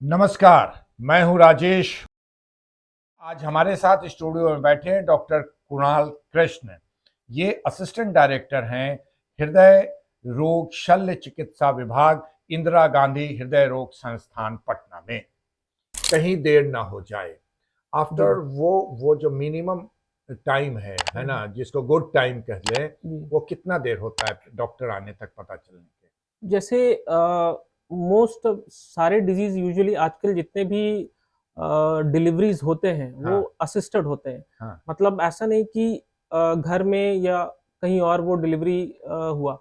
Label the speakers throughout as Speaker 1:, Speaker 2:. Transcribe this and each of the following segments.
Speaker 1: नमस्कार, मैं हूं राजेश। आज हमारे साथ स्टूडियो में बैठे हैं डॉक्टर कुणाल कृष्ण। ये असिस्टेंट डायरेक्टर हैं हृदय रोग शल्य चिकित्सा विभाग, इंदिरा गांधी हृदय रोग संस्थान पटना में। कहीं देर ना हो जाए,
Speaker 2: जी,
Speaker 1: आफ्टर वो जो मिनिमम टाइम है ना, जिसको गुड टाइम कह लें,
Speaker 2: जी।
Speaker 1: वो कितना देर होता है डॉक्टर आने तक पता चलने के?
Speaker 2: जैसे मोस्ट सारे डिज़ीज़ यूजुअली आजकल जितने भी डिलीवरीज़ होते हैं, वो
Speaker 1: हाँ,
Speaker 2: असिस्टेड होते हैं।
Speaker 1: हाँ,
Speaker 2: मतलब ऐसा नहीं कि घर में या कहीं और वो डिलीवरी हुआ।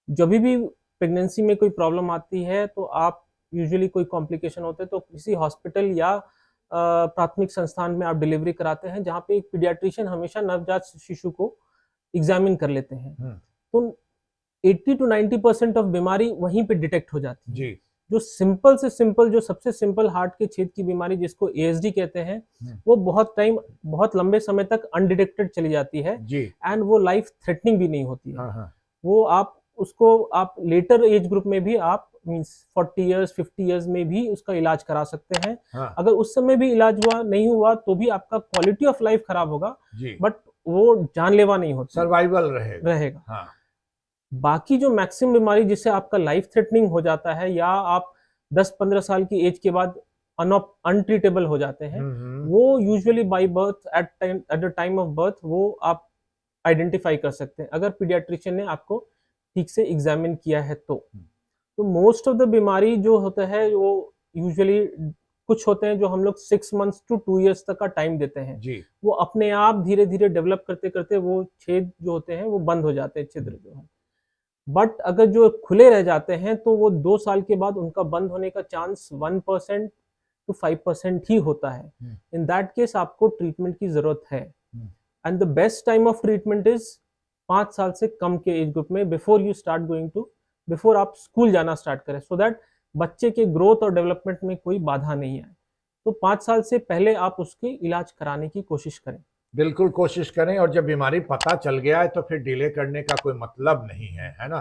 Speaker 2: जभी भी प्रेगनेंसी में कोई प्रॉब्लम आती है, तो आप यूजुअली कोई कॉम्प्लिकेशन होते हैं, तो किसी हॉस्पिटल या प्राथमिक संस्थान में आप डिलीवरी कराते हैं, जहाँ पे एक पीडियाट्रिशियन हमेशा नवजात शिशु को एग्ज़ामिन कर लेते हैं।
Speaker 1: हम्म,
Speaker 2: तो 80 टू 90% ऑफ बीमारी वहीं पे डिटेक्ट हो जाती है।
Speaker 1: जी,
Speaker 2: जो सिंपल से सिंपल जो सबसे सिंपल हार्ट के छेद की बीमारी जिसको एएसडी कहते हैं,
Speaker 1: हम्म,
Speaker 2: वो बहुत लंबे समय तक अनडिटेक्टेड चली जाती है
Speaker 1: जी,
Speaker 2: एंड वो लाइफ थ्रेटनिंग भी नहीं होती है।
Speaker 1: हाँ, हाँ,
Speaker 2: वो आप लेटर एज ग्रुप में भी आप मीन्स 40 इयर्स 50 इयर्स में भी उसका इलाज करा सकते हैं।
Speaker 1: हाँ,
Speaker 2: अगर उस समय भी इलाज हुआ नहीं हुआ तो भी आपका क्वालिटी ऑफ लाइफ खराब होगा,
Speaker 1: जी,
Speaker 2: बट वो जानलेवा नहीं होती है,
Speaker 1: सर्वाइवल रहेगा।
Speaker 2: रहेगा।
Speaker 1: हाँ,
Speaker 2: बाकी जो मैक्सिमम बीमारी जिससे आपका लाइफ थ्रेटनिंग हो जाता है या आप 10-15 साल की एज के बाद अनट्रीटेबल हो जाते हैं,
Speaker 1: हम्म,
Speaker 2: वो usually by birth at the time of birth वो आप आइडेंटिफाई कर सकते हैं, अगर पीडियाट्रिशियन ने आपको ठीक से एग्जामिन किया है तो। तो मोस्ट ऑफ द बीमारी जो होता है वो यूजुअली कुछ होते हैं जो हम लोग 6 मंथ्स टू 2 इयर्स तक का टाइम देते हैं।
Speaker 1: जी,
Speaker 2: वो अपने आप धीरे-धीरे डेवलप करते-करते वो छेद जो होते हैं वो बंद हो जाते हैं, छिद्र जो है। बट अगर जो खुले रह जाते हैं तो वो 2 साल के बाद उनका बंद होने का चांस 1% टू 5% ही होता है।
Speaker 1: हम्म,
Speaker 2: इन दैट केस आपको ट्रीटमेंट की ज़रूरत है
Speaker 1: hmm,
Speaker 2: and the best time of treatment is 5 साल से कम के एज ग्रुप में बिफोर आप स्कूल जाना स्टार्ट करें, सो दैट बच्चे के ग्रोथ और डेवलपमेंट में कोई बाधा नहीं आए। तो 5 साल से पहले आप उसकी इलाज कराने की कोशिश करें।
Speaker 1: बिल्कुल कोशिश करें। और जब बीमारी पता चल गया है तो फिर डिले करने का कोई मतलब नहीं है, है ना?